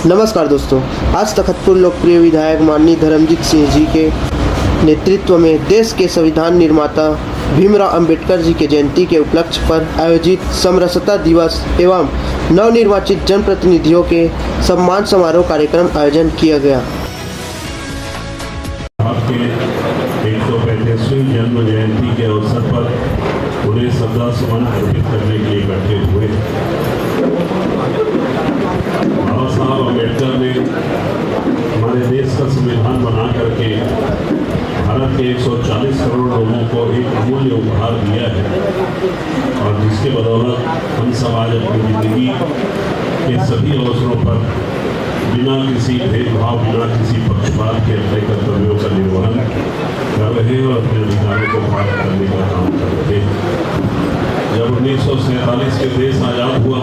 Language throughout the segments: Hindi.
नमस्कार दोस्तों, आज तखतपुर लोकप्रिय विधायक माननीय धर्मजीत सिंह जी के नेतृत्व में देश के संविधान निर्माता भीमराव अंबेडकर जी के जयंती के उपलक्ष्य पर आयोजित समरसता दिवस एवं नवनिर्वाचित जनप्रतिनिधियों के सम्मान समारोह कार्यक्रम आयोजन किया गया। आपके 135वीं जन्म जयंती के अवसर पर उन्हें श्रद्धासुमन अर्पित करने के लिए इकट्ठे हुए। बाबा साहब अम्बेडकर ने हमारे देश का संविधान बना करके भारत के 140 करोड़ लोगों को एक अमूल्य उपहार दिया है और जिसके बदौलत हम सब आज अपनी जिंदगी के सभी अवसरों पर बिना किसी भेदभाव, बिना किसी पक्षपात के अपने कर्तव्यों का निर्वहन कर रहे हैं और अपने अधिकारों को प्राप्त करने का काम कर रहे हैं। जब 1947 के देश आजाद हुआ,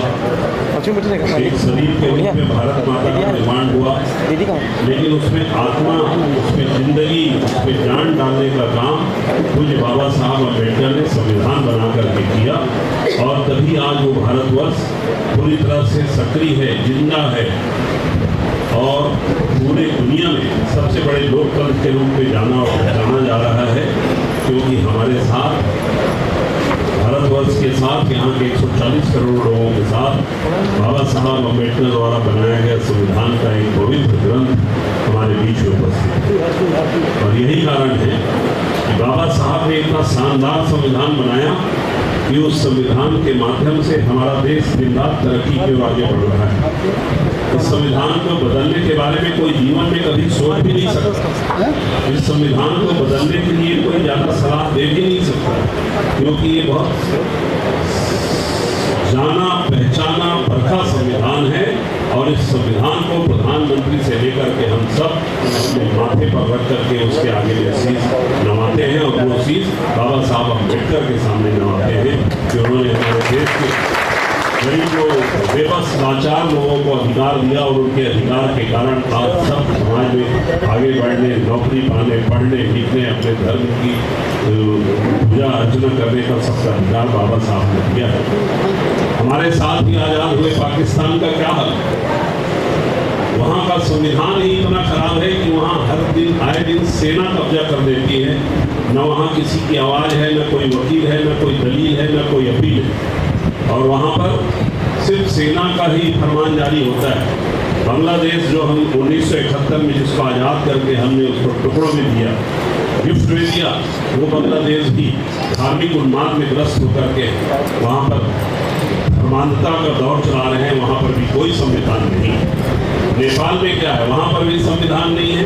एक शरीर के रूप में भारत माता का निर्माण हुआ, लेकिन उसमें आत्मा, उसमें जिंदगी, उसमें जान डालने का काम पूज्य बाबा साहब अम्बेडकर ने संविधान बना करके किया और तभी आज वो भारतवर्ष पूरी तरह से सक्रिय है, जिंदा है और पूरे दुनिया में सबसे बड़े लोकतंत्र के रूप में जाना जा रहा है, क्योंकि हमारे साथ भारतवर्ष के साथ यहाँ के 140 करोड़ लोगों के साथ बाबा साहब अम्बेडकर द्वारा बनाया गया संविधान का एक पवित्र ग्रंथ हमारे बीच में उपस्थित है। और यही कारण है कि बाबा साहब ने इतना शानदार संविधान बनाया कि उस संविधान के माध्यम से हमारा देश दिन रात तरक्की की ओर आगे बढ़ रहा है। इस संविधान को बदलने के बारे में कोई जीवन में कभी सोच भी नहीं सकता। इस संविधान को बदलने के लिए कोई ज्यादा सलाह दे भी नहीं सकता, क्योंकि ये बहुत जाना पहचाना परखा संविधान है और इस संविधान को प्रधानमंत्री से लेकर के हम सब अपने माथे पर रख करके उसके आगे में शीश नवाते हैं और वो शीश बाबा साहब अम्बेडकर के सामने नवाते हैं कि उन्होंने हमारे देश के गरीबों, बेबस लाचार लोगों को अधिकार दिया और उनके अधिकार के कारण आज सब समाज में आगे बढ़ने, नौकरी पाने, पढ़ने, लिखने, अपने धर्म की पूजा अर्चना करने का सबका अधिकार बाबा साहब ने दिया है। हमारे साथ ही आजाद हुए पाकिस्तान का क्या हाल? वहाँ का संविधान ही इतना खराब है कि वहाँ हर दिन आए दिन सेना कब्जा कर देती है। न वहाँ किसी की आवाज़ है, न कोई वकील है, न कोई दलील है, न कोई अपील है और वहाँ पर सिर्फ सेना का ही फरमान जारी होता है। बांग्लादेश जो हम 1971 में जिसको आज़ाद करके हमने उसको टुकड़ों में दिया, गिफ्ट में दिया, वो बांग्लादेश भी धार्मिक उन्माद में ग्रस्त होकर के वहाँ पर धर्मांधता का दौर चला रहे हैं। वहाँ पर भी कोई संविधान नहीं। नेपाल में क्या है? वहाँ पर भी संविधान नहीं है।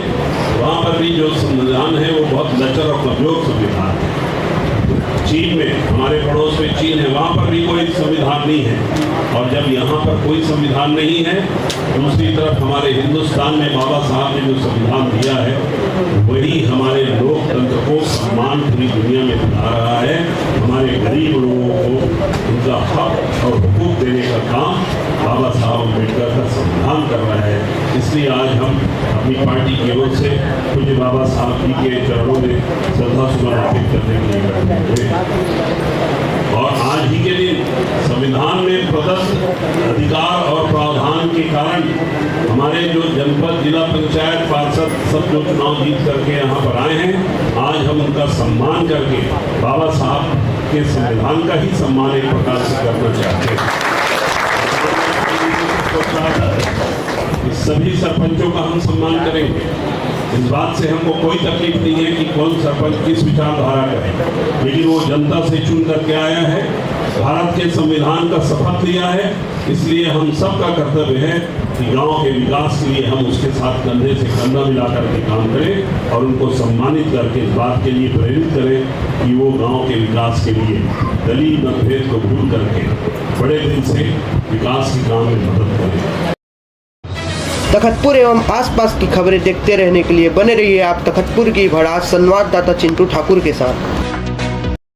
वहाँ पर भी जो संविधान है वो बहुत लचर और कमजोर संविधान है। चीन में, हमारे पड़ोस में चीन है, वहाँ पर भी कोई संविधान नहीं है। और जब यहाँ पर कोई संविधान नहीं है, दूसरी तरफ हमारे हिंदुस्तान में बाबा साहब ने जो संविधान दिया है वही हमारे लोकतंत्र को सम्मान पूरी दुनिया में दिला रहा है। हमारे गरीब लोगों को उनका हक और हुकूक देने का काम बाबा साहब अम्बेडकर का संविधान कर रहा है। इसलिए आज हम अपनी पार्टी की ओर से पूज्य बाबा साहब जी के चरणों में श्रद्धासुमन अर्पित करने के लिए इकट्ठे हुए। और आज ही के दिन संविधान में प्रदत्त अधिकार और प्रावधान के कारण हमारे जो जनपद, जिला पंचायत पार्षद सब जो चुनाव जीत करके यहाँ पर आए हैं, आज हम उनका सम्मान करके बाबा साहब के संविधान का ही सम्मान एक प्रकार से करना चाहते हैं। सभी सरपंचों का हम सम्मान करेंगे। इस बात से हमको कोई तकलीफ नहीं है कि कौन सरपंच किस विचारधारा का है, लेकिन वो जनता से चुन करके आया है, भारत के संविधान का शपथ लिया है। इसलिए हम सबका कर्तव्य है कि गांव के विकास के लिए हम उसके साथ कंधे से कंधा मिलाकर के काम करें और उनको सम्मानित करके इस बात के लिए प्रेरित करें कि वो गांव के विकास के लिए दलील मतभेद को भूल करके बड़े दिन से विकास के काम में मदद करें। तखतपुर एवं आसपास की खबरें देखते रहने के लिए बने रहिए आप तखतपुर की भड़ास संवाददाता चिंटू ठाकुर के साथ।